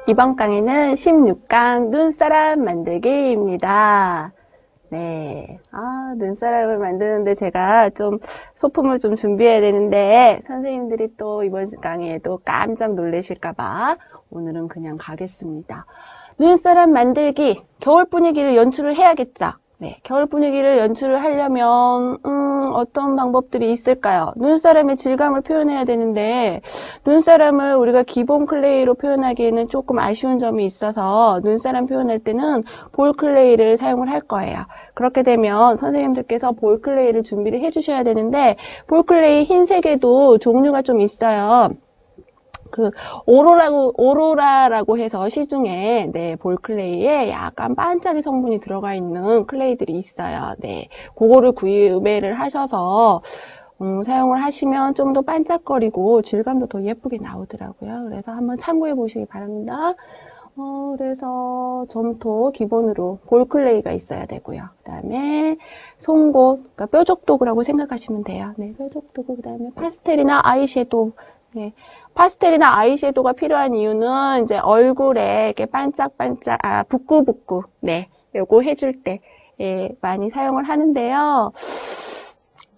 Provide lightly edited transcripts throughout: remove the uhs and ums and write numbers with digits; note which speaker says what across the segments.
Speaker 1: 이번 강의는 16강 눈사람 만들기입니다. 네. 눈사람을 만드는데 제가 좀 소품을 좀 준비해야 되는데 선생님들이 또 이번 강의에도 깜짝 놀라실까봐 오늘은 그냥 가겠습니다. 눈사람 만들기, 겨울 분위기를 연출을 해야겠죠? 네, 겨울 분위기를 연출을 하려면 어떤 방법들이 있을까요? 눈사람의 질감을 표현해야 되는데 눈사람을 우리가 기본 클레이로 표현하기에는 조금 아쉬운 점이 있어서 눈사람 표현할 때는 볼 클레이를 사용을 할 거예요. 그렇게 되면 선생님들께서 볼 클레이를 준비를 해주셔야 되는데 볼 클레이 흰색에도 종류가 좀 있어요. 오로라라고 해서 시중에, 볼 클레이에 약간 반짝이 성분이 들어가 있는 클레이들이 있어요. 네. 그거를 구매를 하셔서, 사용을 하시면 좀 더 반짝거리고 질감도 더 예쁘게 나오더라고요. 그래서 한번 참고해 보시기 바랍니다. 그래서 점토 기본으로 볼 클레이가 있어야 되고요. 그 다음에 송곳, 그러니까 뾰족도구라고 생각하시면 돼요. 네, 뾰족도구, 그 다음에 파스텔이나 아이섀도우, 네. 파스텔이나 아이섀도우가 필요한 이유는 이제 얼굴에 이렇게 반짝반짝, 붓구붓구, 네. 요거 해줄 때, 많이 사용을 하는데요.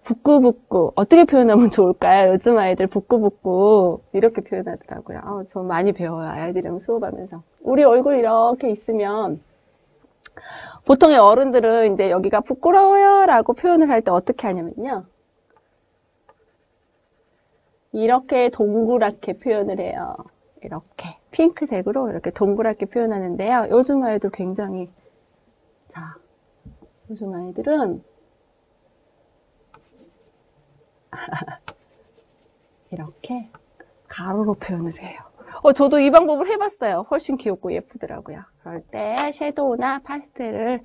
Speaker 1: 붓구붓구. 어떻게 표현하면 좋을까요? 요즘 아이들 붓구붓구. 이렇게 표현하더라고요. 저 많이 배워요. 아이들이랑 수업하면서. 우리 얼굴 이렇게 있으면, 보통의 어른들은 이제 여기가 부끄러워요. 라고 표현을 할 때 어떻게 하냐면요. 이렇게 동그랗게 표현을 해요. 이렇게 핑크색으로 이렇게 동그랗게 표현하는데요. 요즘 아이들 굉장히 요즘 아이들은 이렇게 가로로 표현을 해요. 저도 이 방법을 해봤어요. 훨씬 귀엽고 예쁘더라고요. 그럴 때 섀도우나 파스텔을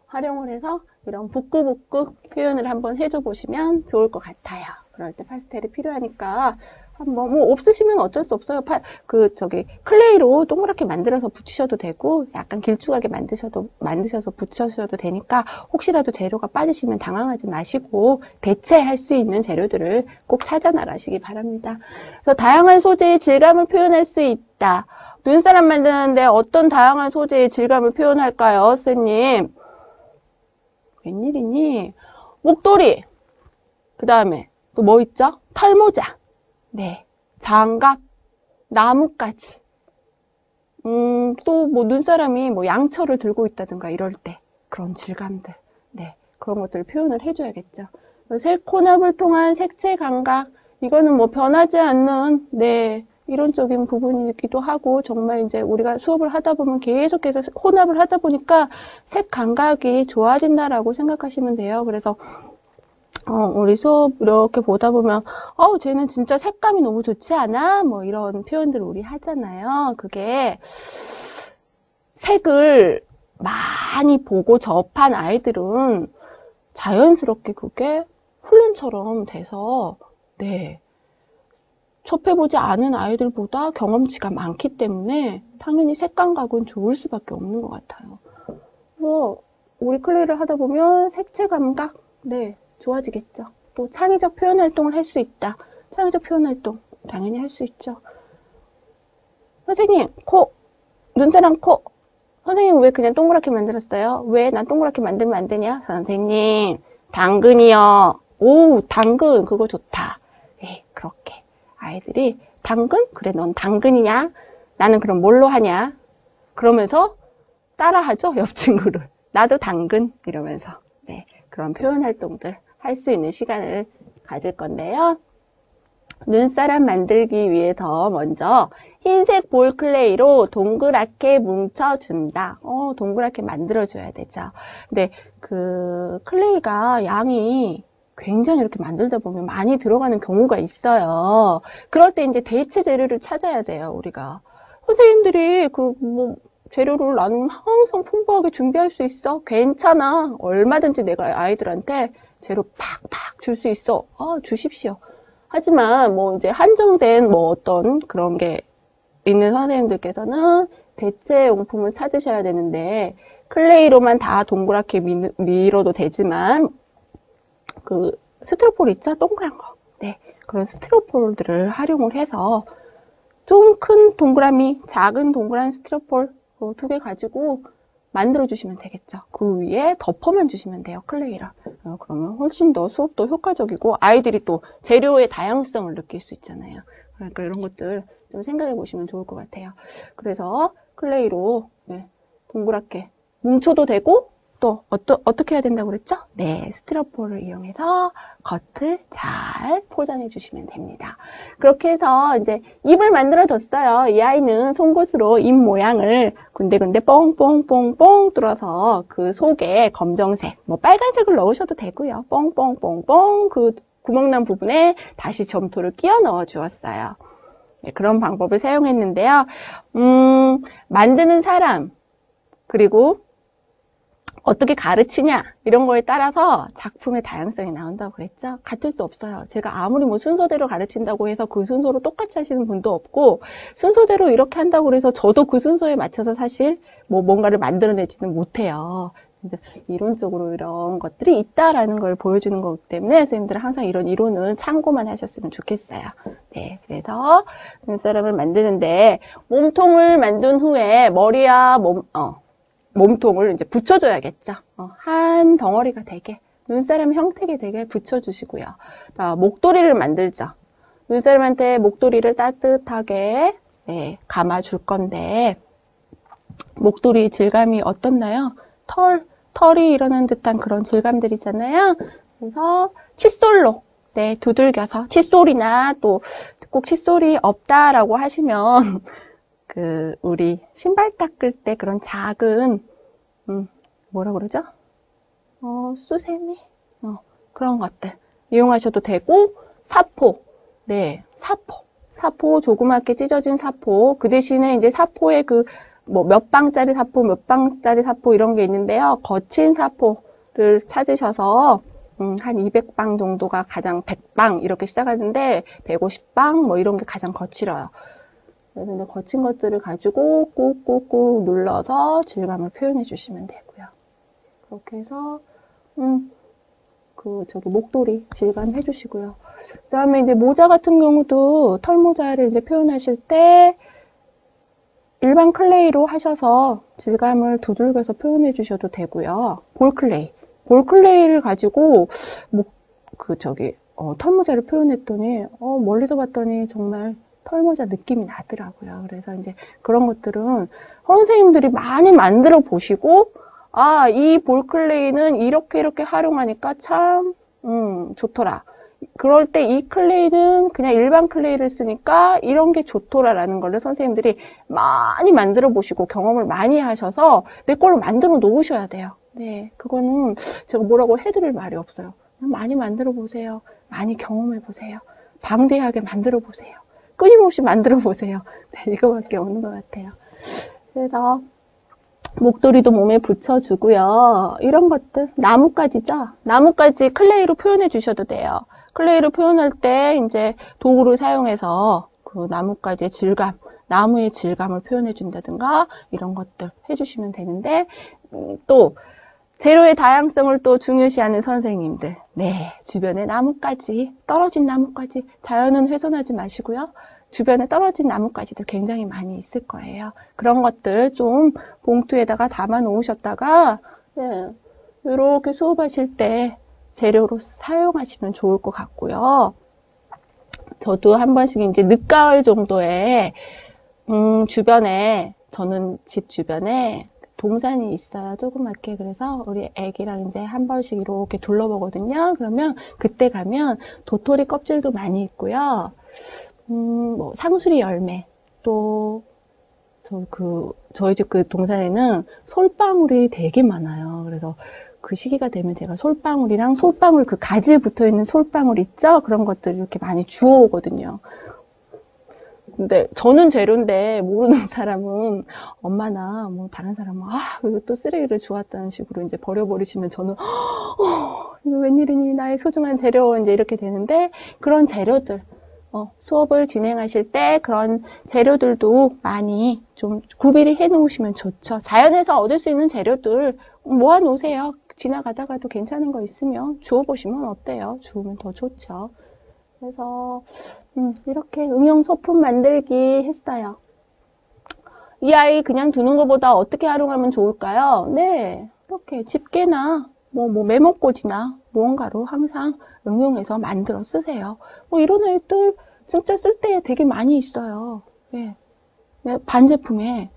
Speaker 1: 활용을 해서 이런 붓구붓구 표현을 한번 해줘 보시면 좋을 것 같아요. 그럴 때 파스텔이 필요하니까 한번 없으시면 어쩔 수 없어요. 클레이로 동그랗게 만들어서 붙이셔도 되고 약간 길쭉하게 만드셔서 붙여셔도 되니까 혹시라도 재료가 빠지시면 당황하지 마시고 대체할 수 있는 재료들을 꼭 찾아 나가시기 바랍니다. 그래서 다양한 소재의 질감을 표현할 수 있다. 눈사람 만드는데 어떤 다양한 소재의 질감을 표현할까요, 선생님? 웬일이니? 목도리. 그 다음에 또 뭐 있죠? 털모자. 네. 장갑. 나뭇가지. 또 눈사람이 양철을 들고 있다든가 이럴 때 그런 질감들. 네. 그런 것들을 표현을 해줘야겠죠. 색혼합을 통한 색채 감각. 이거는 변하지 않는, 이론적인 부분이기도 하고, 정말 이제 우리가 수업을 하다 보면 계속해서 혼합을 하다 보니까 색 감각이 좋아진다라고 생각하시면 돼요. 그래서, 우리 수업 이렇게 보다 보면, 쟤는 진짜 색감이 너무 좋지 않아? 이런 표현들을 우리 하잖아요. 그게 색을 많이 보고 접한 아이들은 자연스럽게 그게 훈련처럼 돼서, 접해보지 않은 아이들보다 경험치가 많기 때문에 당연히 색 감각은 좋을 수밖에 없는 것 같아요. 그래서 우리 클레이를 하다 보면 색채 감각, 좋아지겠죠. 또 창의적 표현 활동을 할 수 있다. 창의적 표현 활동 당연히 할 수 있죠. 선생님, 코, 눈사람 코. 선생님 왜 그냥 동그랗게 만들었어요? 왜 난 동그랗게 만들면 안 되냐? 선생님, 당근이요. 오, 당근 그거 좋다. 그렇게 아이들이 당근? 그래, 넌 당근이냐? 나는 그럼 뭘로 하냐? 그러면서 따라하죠, 옆 친구를. 나도 당근 이러면서. 그런 표현 활동들 할 수 있는 시간을 가질 건데요. 눈사람 만들기 위해서 먼저 흰색 볼 클레이로 동그랗게 뭉쳐준다. 동그랗게 만들어줘야 되죠. 근데 클레이가 양이 굉장히 이렇게 만들다 보면 많이 들어가는 경우가 있어요. 그럴 때 이제 대체 재료를 찾아야 돼요, 우리가. 선생님들이 재료를 나는 항상 풍부하게 준비할 수 있어. 괜찮아. 얼마든지 내가 아이들한테 재료 팍팍 줄 수 있어. 주십시오. 하지만 이제 한정된 어떤 그런 게 있는 선생님들께서는 대체 용품을 찾으셔야 되는데 클레이로만 다 동그랗게 밀어도 되지만 스티로폴 있죠? 동그란 거. 그런 스티로폴들을 활용을 해서 좀 큰 동그라미, 작은 동그란 스티로폴 2개 가지고 만들어 주시면 되겠죠. 그 위에 덮어만 주시면 돼요. 클레이랑. 그러면 훨씬 더 수업도 효과적이고 아이들이 또 재료의 다양성을 느낄 수 있잖아요. 그러니까 이런 것들 좀 생각해 보시면 좋을 것 같아요. 그래서 클레이로 동그랗게 뭉쳐도 되고 또 어떻게 해야 된다고 그랬죠? 네, 스티로폴을 이용해서 겉을 잘 포장해 주시면 됩니다. 그렇게 해서 이제 입을 만들어 줬어요. 이 아이는 송곳으로 입 모양을 군데군데 뽕뽕뽕뽕 뚫어서 그 속에 검정색, 뭐 빨간색을 넣으셔도 되고요. 뽕뽕뽕뽕 그 구멍난 부분에 다시 점토를 끼워 넣어 주었어요. 네, 그런 방법을 사용했는데요. 만드는 사람 그리고 어떻게 가르치냐 이런 거에 따라서 작품의 다양성이 나온다고 그랬죠. 같을 수 없어요. 제가 아무리 뭐 순서대로 가르친다고 해서 그 순서로 똑같이 하시는 분도 없고 순서대로 이렇게 한다고 해서 저도 그 순서에 맞춰서 사실 뭐 뭔가를 만들어내지는 못해요. 이론적으로 이런 것들이 있다라는 걸 보여주는 거기 때문에 선생님들은 항상 이런 이론은 참고만 하셨으면 좋겠어요. 네, 그래서 눈사람을 만드는데 몸통을 만든 후에 머리와 몸통을 이제 붙여줘야겠죠. 한 덩어리가 되게 눈사람 형태가 되게 붙여주시고요. 목도리를 만들죠. 눈사람한테 목도리를 따뜻하게 감아줄 건데 목도리 질감이 어떻나요? 털이 일어나는 듯한 그런 질감들이잖아요. 그래서 칫솔로 두들겨서 칫솔이나 또 꼭 칫솔이 없다라고 하시면 우리 신발 닦을 때 그런 작은, 뭐라 그러죠? 수세미? 그런 것들 이용하셔도 되고, 사포. 사포. 조그맣게 찢어진 사포. 그 대신에 이제 사포에 몇 방짜리 사포, 몇 방짜리 사포 이런 게 있는데요. 거친 사포를 찾으셔서, 한 200방 정도가 가장 100방 이렇게 시작하는데, 150방 뭐 이런 게 가장 거칠어요. 그래서 거친 것들을 가지고 꾹꾹꾹 눌러서 질감을 표현해 주시면 되고요. 그렇게 해서 목도리 질감 해주시고요. 그 다음에 이제 모자 같은 경우도 털모자를 이제 표현하실 때 일반 클레이로 하셔서 질감을 두들겨서 표현해 주셔도 되고요. 볼클레이를 가지고 털모자를 표현했더니 멀리서 봤더니 정말 털모자 느낌이 나더라고요. 그래서 이제 그런 것들은 선생님들이 많이 만들어 보시고, 이 볼클레이는 이렇게 활용하니까 참, 좋더라. 그럴 때 이 클레이는 그냥 일반 클레이를 쓰니까 이런 게 좋더라라는 거를 선생님들이 많이 만들어 보시고 경험을 많이 하셔서 내 걸로 만들어 놓으셔야 돼요. 네, 그거는 제가 뭐라고 해드릴 말이 없어요. 그냥 많이 만들어 보세요. 많이 경험해 보세요. 방대하게 만들어 보세요. 끊임없이 만들어 보세요. 네, 이거밖에 없는 것 같아요. 그래서 목도리도 몸에 붙여주고요. 이런 것들, 나뭇가지죠? 나뭇가지 클레이로 표현해 주셔도 돼요. 클레이로 표현할 때 이제 도구를 사용해서 그 나뭇가지의 질감, 나무의 질감을 표현해 준다든가 이런 것들 해주시면 되는데 또 재료의 다양성을 또 중요시하는 선생님들. 네, 주변에 나뭇가지, 떨어진 나뭇가지, 자연은 훼손하지 마시고요. 주변에 떨어진 나뭇가지들 굉장히 많이 있을 거예요. 그런 것들 좀 봉투에다가 담아 놓으셨다가 이렇게 수업하실 때 재료로 사용하시면 좋을 것 같고요. 저도 한 번씩 이제 늦가을 정도에 주변에 저는 집 주변에 동산이 있어요. 조그맣게. 그래서 우리 애기랑 이제 한 번씩 이렇게 둘러보거든요. 그러면 그때 가면 도토리 껍질도 많이 있고요. 뭐 상수리 열매, 또 저희 집 그 동산에는 솔방울이 되게 많아요. 그래서 그 시기가 되면 제가 솔방울이랑 솔방울 그 가지에 붙어 있는 솔방울 있죠? 그런 것들을 이렇게 많이 주워오거든요. 근데 저는 재료인데 모르는 사람은 엄마나 뭐 다른 사람은 이거 또 쓰레기를 주웠다는 식으로 이제 버려버리시면 저는 이거 웬일이니 나의 소중한 재료 이제 이렇게 되는데 그런 재료들 수업을 진행하실 때 그런 재료들도 많이 좀 구비를 해 놓으시면 좋죠. 자연에서 얻을 수 있는 재료들 모아 놓으세요. 지나가다가도 괜찮은 거 있으면 주워 보시면 어때요? 주우면 더 좋죠. 그래서 이렇게 응용 소품 만들기 했어요. 이 아이 그냥 두는 것보다 어떻게 활용하면 좋을까요? 네, 이렇게 집게나 뭐 메모꽂이나 무언가로 항상 응용해서 만들어 쓰세요. 이런 아이들 진짜 쓸 때 되게 많이 있어요. 네. 반제품에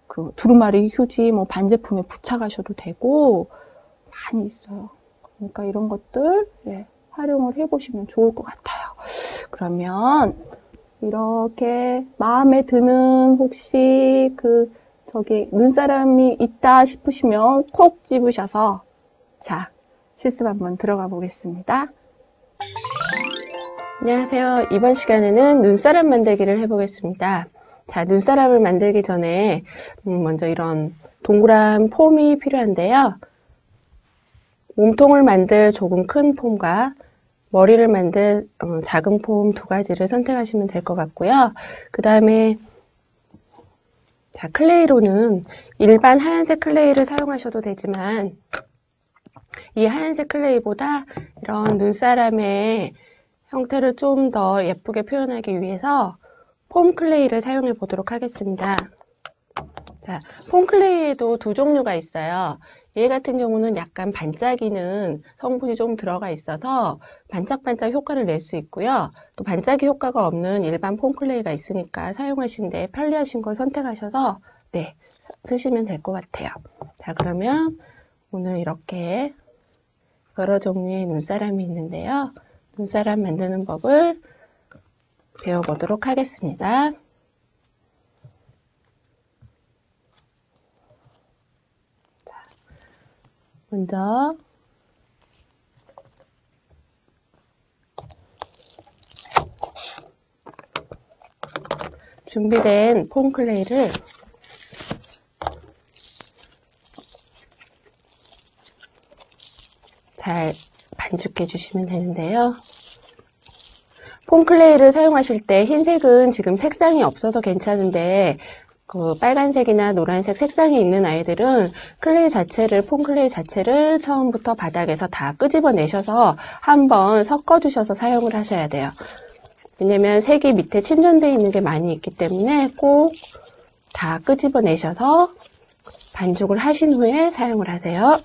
Speaker 1: 그 두루마리 휴지 반제품에 부착하셔도 되고 많이 있어요. 그러니까 이런 것들 활용을 해보시면 좋을 것 같아요. 그러면 이렇게 마음에 드는 혹시 저기 눈사람이 있다 싶으시면 콕 집으셔서 자, 실습 한번 들어가 보겠습니다. 안녕하세요. 이번 시간에는 눈사람 만들기를 해보겠습니다. 자, 눈사람을 만들기 전에 먼저 이런 동그란 폼이 필요한데요. 몸통을 만들 조금 큰 폼과 머리를 만들 작은 폼 두 가지를 선택하시면 될 것 같고요. 그 다음에 자, 클레이로는 일반 하얀색 클레이를 사용하셔도 되지만 이 하얀색 클레이보다 이런 눈사람의 형태를 좀 더 예쁘게 표현하기 위해서 폼 클레이를 사용해 보도록 하겠습니다. 자, 폼 클레이에도 두 종류가 있어요. 얘 같은 경우는 약간 반짝이는 성분이 좀 들어가 있어서 반짝반짝 효과를 낼 수 있고요. 또 반짝이 효과가 없는 일반 폼 클레이가 있으니까 사용하시는데 편리하신 걸 선택하셔서 쓰시면 될 것 같아요. 자, 그러면 오늘 이렇게 여러 종류의 눈사람이 있는데요. 눈사람 만드는 법을 배워보도록 하겠습니다. 먼저 준비된 폼 클레이를 잘 반죽해 주시면 되는데요. 폼 클레이를 사용하실 때 흰색은 지금 색상이 없어서 괜찮은데 그 빨간색이나 노란색 색상이 있는 아이들은 폼 클레이 자체를 처음부터 바닥에서 다 끄집어내셔서 한번 섞어주셔서 사용을 하셔야 돼요. 왜냐면 색이 밑에 침전되어 있는 게 많이 있기 때문에 꼭 다 끄집어내셔서 반죽을 하신 후에 사용을 하세요.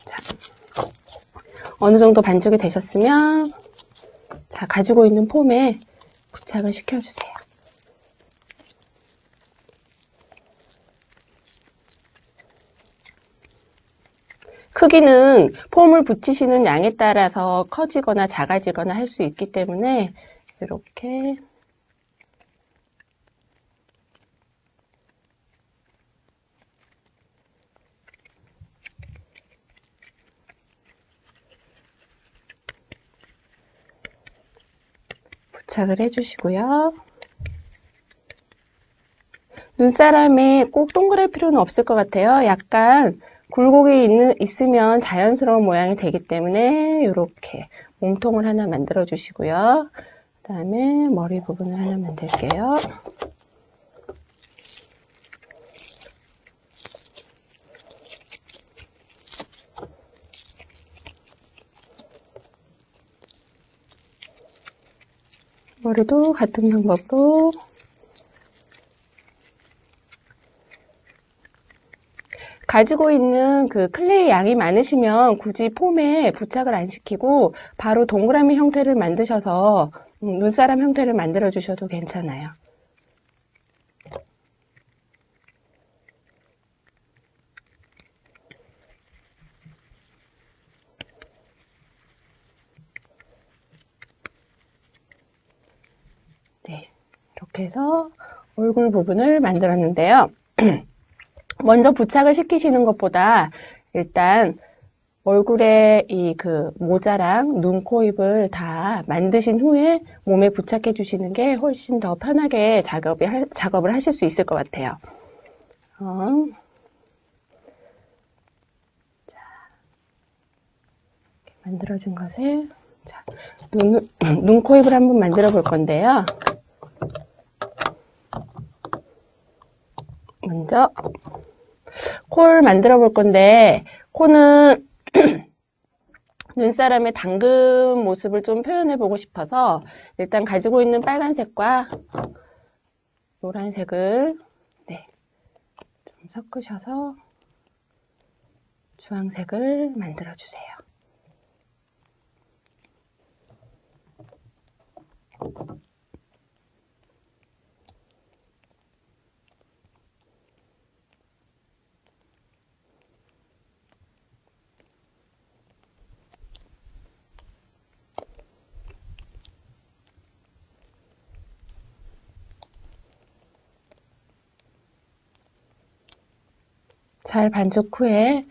Speaker 1: 자, 어느 정도 반죽이 되셨으면 자, 가지고 있는 폼에 부착을 시켜주세요. 크기는 폼을 붙이시는 양에 따라서 커지거나 작아지거나 할 수 있기 때문에 이렇게 부착을 해주시고요. 눈사람에 꼭 동그랄 필요는 없을 것 같아요. 약간 굴곡이 있으면 자연스러운 모양이 되기 때문에 이렇게 몸통을 하나 만들어 주시고요. 그 다음에 머리 부분을 하나 만들게요. 머리도 같은 방법으로 가지고 있는 그 클레이 양이 많으시면 굳이 폼에 부착을 안 시키고 바로 동그라미 형태를 만드셔서 눈사람 형태를 만들어 주셔도 괜찮아요. 네, 이렇게 해서 얼굴 부분을 만들었는데요. 먼저 부착을 시키시는 것보다 일단 얼굴에 모자랑 눈, 코, 입을 다 만드신 후에 몸에 부착해 주시는 게 훨씬 더 편하게 작업을 하실 수 있을 것 같아요. 자, 이렇게 만들어진 것을 자, 눈, 코, 입을 한번 만들어 볼 건데요. 먼저 코를 만들어 볼 건데 코는 눈사람의 당근 모습을 좀 표현해 보고 싶어서 일단 가지고 있는 빨간색과 노란색을 네, 좀 섞으셔서 주황색을 만들어 주세요. 잘 반죽 후에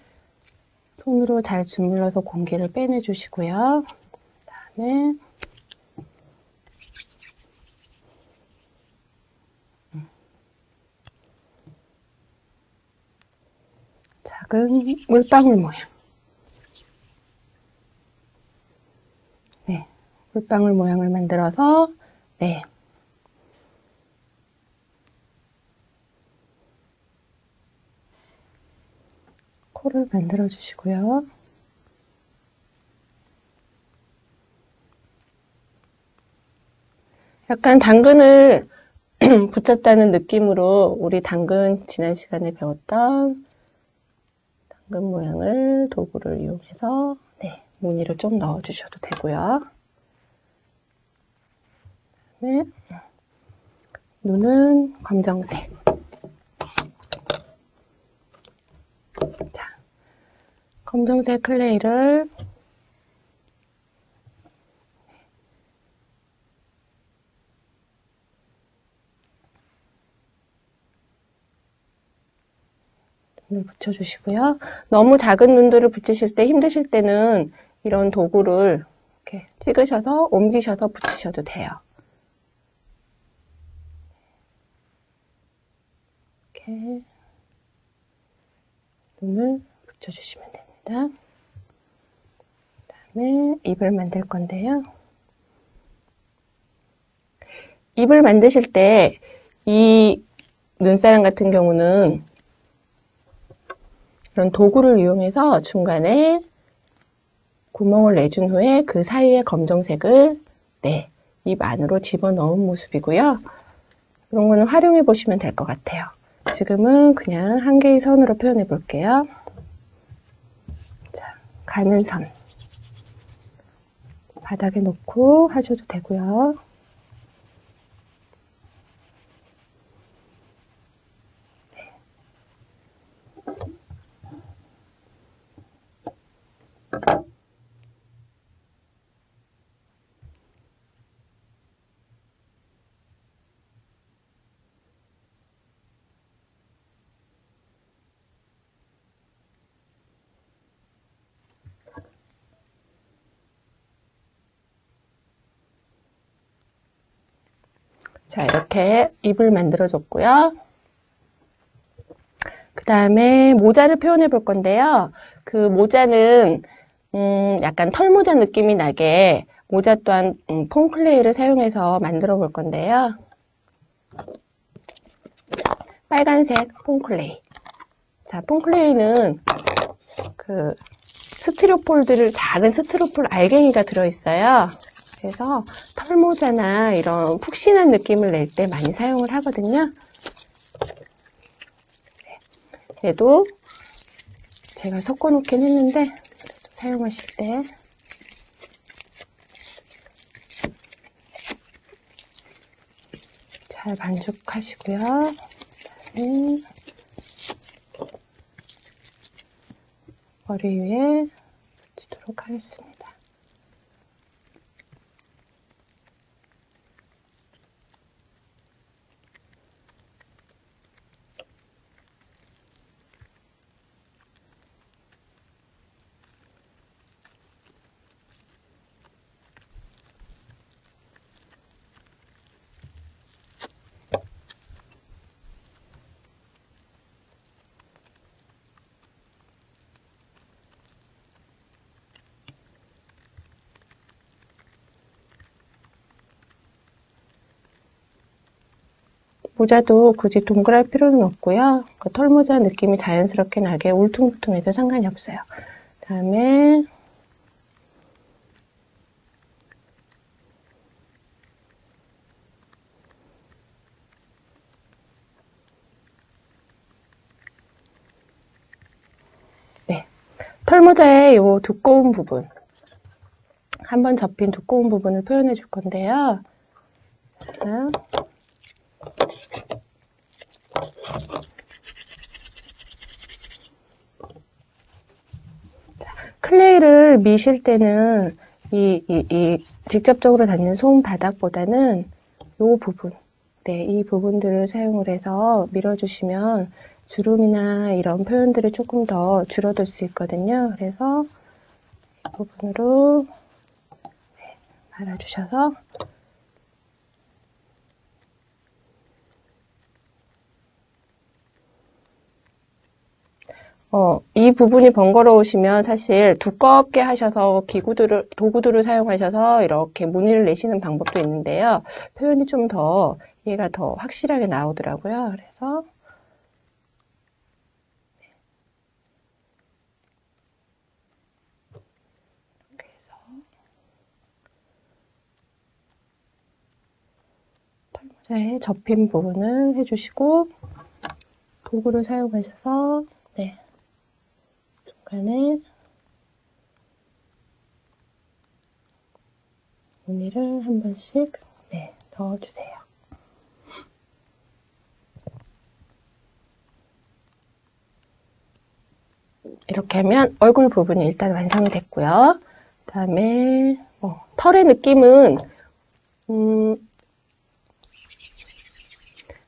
Speaker 1: 손으로 잘 주물러서 공기를 빼내 주시고요. 그 다음에 작은 물방울 모양. 네, 물방울 모양을 만들어서 네. 코를 만들어 주시고요. 약간 당근을 붙였다는 느낌으로 우리 당근 지난 시간에 배웠던 당근 모양을 도구를 이용해서 네, 무늬를 좀 넣어 주셔도 되고요. 그다음에 눈은 검정색. 자, 검정색 클레이를 눈을 붙여주시고요. 너무 작은 눈들을 붙이실 때 힘드실 때는 이런 도구를 이렇게 찍으셔서 옮기셔서 붙이셔도 돼요. 이렇게 눈을 붙여주시면 됩니다. 그 다음에 입을 만들 건데요. 입을 만드실 때 이 눈사람 같은 경우는 이런 도구를 이용해서 중간에 구멍을 내준 후에 그 사이에 검정색을 네, 입 안으로 집어넣은 모습이고요. 이런 거는 활용해 보시면 될 것 같아요. 지금은 그냥 한 개의 선으로 표현해 볼게요. 자, 가는 선 바닥에 놓고 하셔도 되고요. 자, 이렇게 입을 만들어 줬고요. 그 다음에 모자를 표현해 볼 건데요. 그 모자는 약간 털모자 느낌이 나게 모자 또한 폼클레이를 사용해서 만들어 볼 건데요. 빨간색 폼클레이. 자, 폼클레이는 그 스티로폴들을 작은 스티로폴 알갱이가 들어있어요. 그래서 털모자나 이런 푹신한 느낌을 낼 때 많이 사용을 하거든요. 그래도 제가 섞어 놓긴 했는데 사용하실 때 잘 반죽하시고요. 그다음에 머리 위에 붙이도록 하겠습니다. 모자도 굳이 동그랄 필요는 없고요. 그 털모자 느낌이 자연스럽게 나게 울퉁불퉁해도 상관이 없어요. 그 다음에 털모자의 요 두꺼운 부분, 한번 접힌 두꺼운 부분을 표현해 줄 건데요. 클레이를 미실 때는 직접적으로 닿는 손바닥보다는 요 부분, 이 부분들을 사용을 해서 밀어주시면 주름이나 이런 표현들이 조금 더 줄어들 수 있거든요. 그래서 이 부분으로 말아주셔서 이 부분이 번거로우시면 사실 두껍게 하셔서 도구들을 사용하셔서 이렇게 무늬를 내시는 방법도 있는데요. 표현이 좀 더, 얘가 더 확실하게 나오더라고요. 그래서 털모자에 접힌 부분을 해주시고, 도구를 사용하셔서, 중간에 무늬를 한 번씩 넣어주세요. 이렇게 하면 얼굴 부분이 일단 완성이 됐고요. 그 다음에 털의 느낌은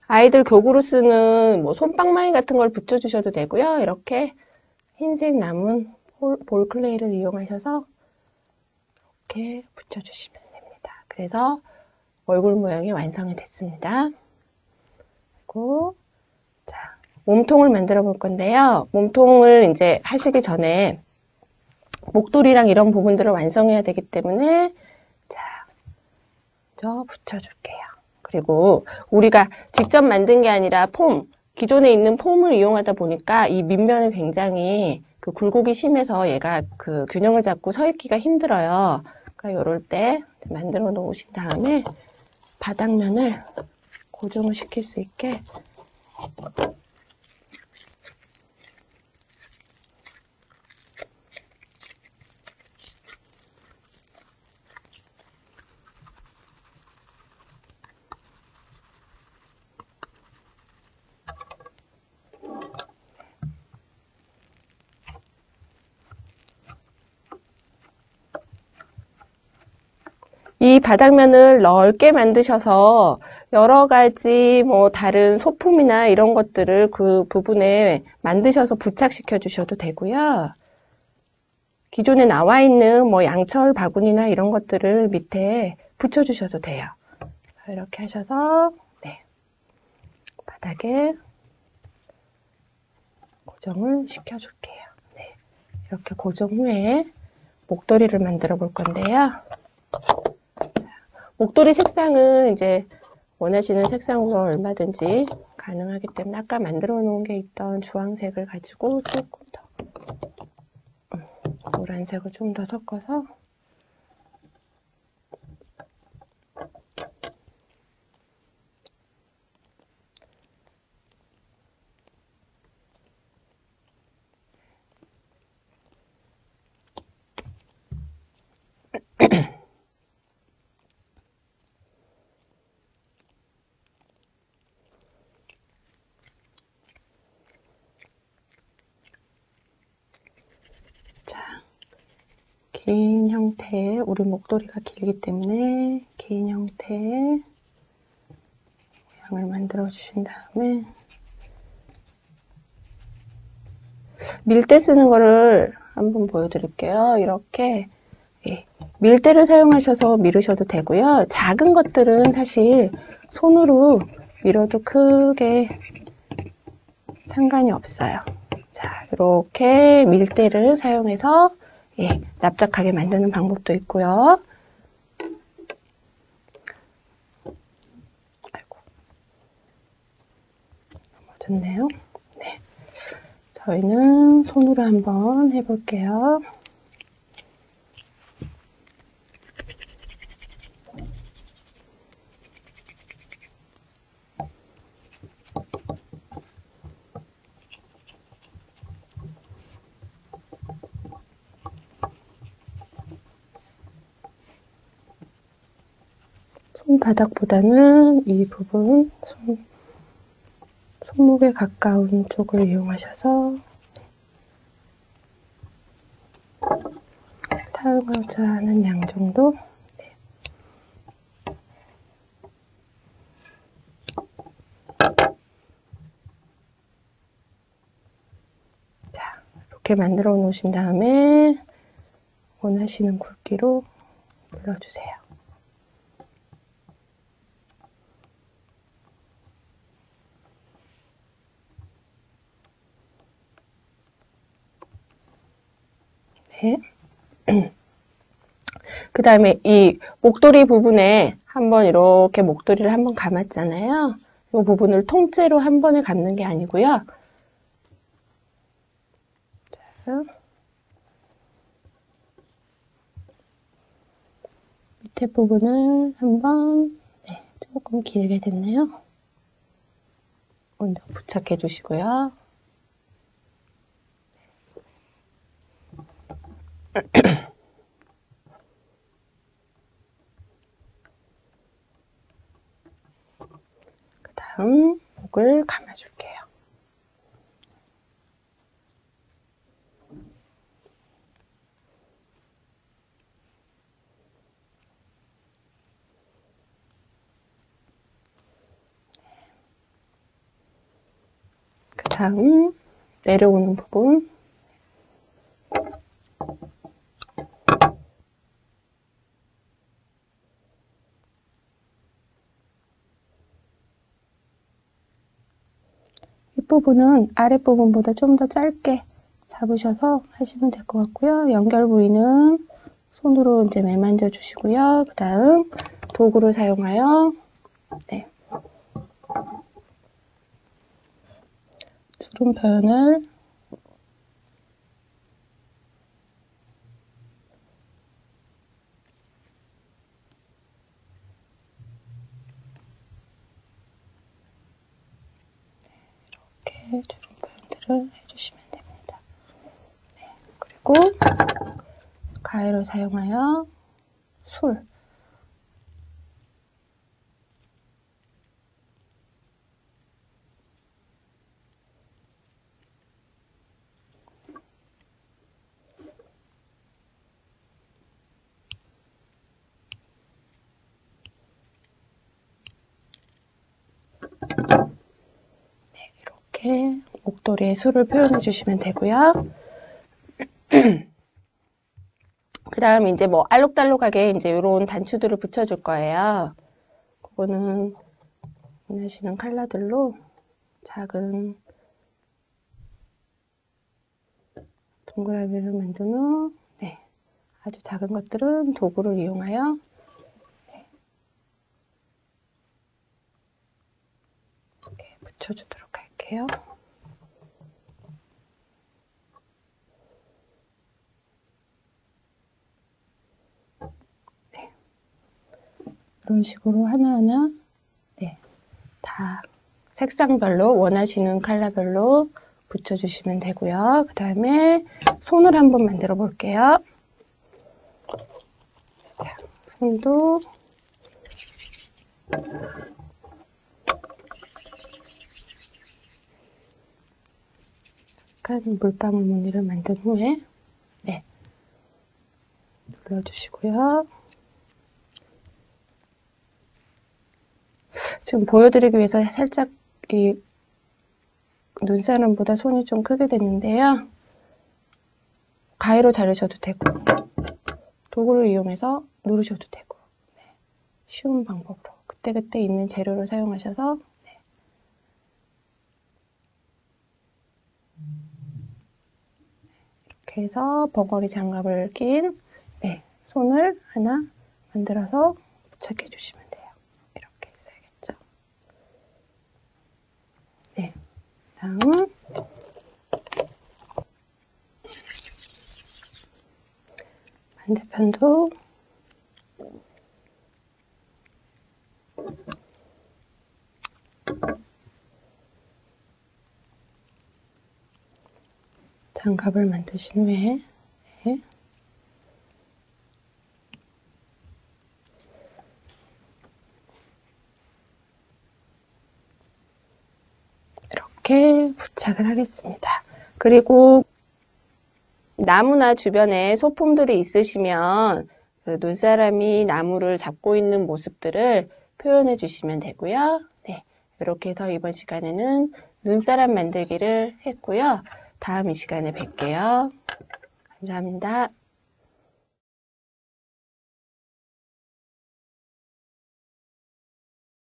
Speaker 1: 아이들 교구로 쓰는 솜방망이 같은 걸 붙여주셔도 되고요. 이렇게 흰색 남은 볼클레이를 이용하셔서 이렇게 붙여주시면 됩니다. 그래서 얼굴 모양이 완성이 됐습니다. 그리고 자, 몸통을 만들어 볼 건데요. 몸통을 이제 하시기 전에 목도리랑 이런 부분들을 완성해야 되기 때문에 먼저 붙여줄게요. 그리고 우리가 직접 만든 게 아니라 기존에 있는 폼을 이용하다 보니까 이 밑면이 굉장히 굴곡이 심해서 얘가 균형을 잡고 서 있기가 힘들어요. 그러니까 이럴 때 만들어 놓으신 다음에 바닥면을 고정을 시킬 수 있게 이 바닥면을 넓게 만드셔서 여러 가지 다른 소품이나 이런 것들을 그 부분에 만드셔서 부착시켜 주셔도 되고요. 기존에 나와 있는 양철 바구니나 이런 것들을 밑에 붙여 주셔도 돼요. 이렇게 하셔서 바닥에 고정을 시켜 줄게요. 이렇게 고정 후에 목도리를 만들어 볼 건데요. 목도리 색상은 이제 원하시는 색상으로 얼마든지 가능하기 때문에 아까 만들어 놓은 게 있던 주황색을 가지고 조금 더 노란색을 좀 더 섞어서 긴 형태의, 우리 목도리가 길기 때문에 긴 형태의 모양을 만들어 주신 다음에 밀대 쓰는 거를 한번 보여드릴게요. 이렇게 밀대를 사용하셔서 밀으셔도 되고요. 작은 것들은 사실 손으로 밀어도 크게 상관이 없어요. 자, 이렇게 밀대를 사용해서 납작하게 만드는 방법도 있고요. 아이고, 넘어졌네요. 저희는 손으로 한번 해볼게요. 손바닥보다는 이 부분, 손목에 가까운 쪽을 이용하셔서 사용하자 하는 양 정도. 자, 이렇게 만들어 놓으신 다음에 원하시는 굵기로 눌러주세요. 네. 그 다음에 이 목도리 부분에 한번 이렇게 목도리를 한번 감았잖아요. 이 부분을 통째로 한 번에 감는 게 아니고요. 자, 밑에 부분을 한번 조금 길게 됐네요. 먼저 부착해 주시고요. 그 다음 목을 감아줄게요. 그 다음 내려오는 부분 윗부분은 아랫부분보다 좀 더 짧게 잡으셔서 하시면 될 것 같고요. 연결 부위는 손으로 이제 매만져 주시고요. 그 다음 도구를 사용하여 주름 표현을 이렇게 주름 표현들을 해주시면 됩니다. 네, 그리고 가위를 사용하여 술 이렇게 목도리에 술을 표현해 주시면 되고요. 그 다음 이제 뭐 알록달록하게 이제 이런 단추들을 붙여줄 거예요. 그거는 원하시는 컬러들로 작은 동그라미를 만든 후 아주 작은 것들은 도구를 이용하여 이렇게 붙여주도록 할게요. 이런 식으로 하나하나 다 색상별로 원하시는 컬러별로 붙여주시면 되고요. 그 다음에 손을 한번 만들어 볼게요. 자, 손도 약간 물방울 무늬를 만든 후에 눌러주시고요. 지금 보여드리기 위해서 살짝 이 눈사람보다 손이 좀 크게 됐는데요. 가위로 자르셔도 되고 도구를 이용해서 누르셔도 되고 쉬운 방법으로 그때그때 있는 재료를 사용하셔서 이렇게 해서 벙어리 장갑을 낀 손을 하나 만들어서 부착해 주시면 돼요. 이렇게 있어야겠죠. 다음 반대편도 장갑을 만드신 후에 이렇게 부착을 하겠습니다. 그리고 나무나 주변에 소품들이 있으시면 그 눈사람이 나무를 잡고 있는 모습들을 표현해 주시면 되고요. 네, 이렇게 해서 이번 시간에는 눈사람 만들기를 했고요. 다음 이 시간에 뵐게요. 감사합니다.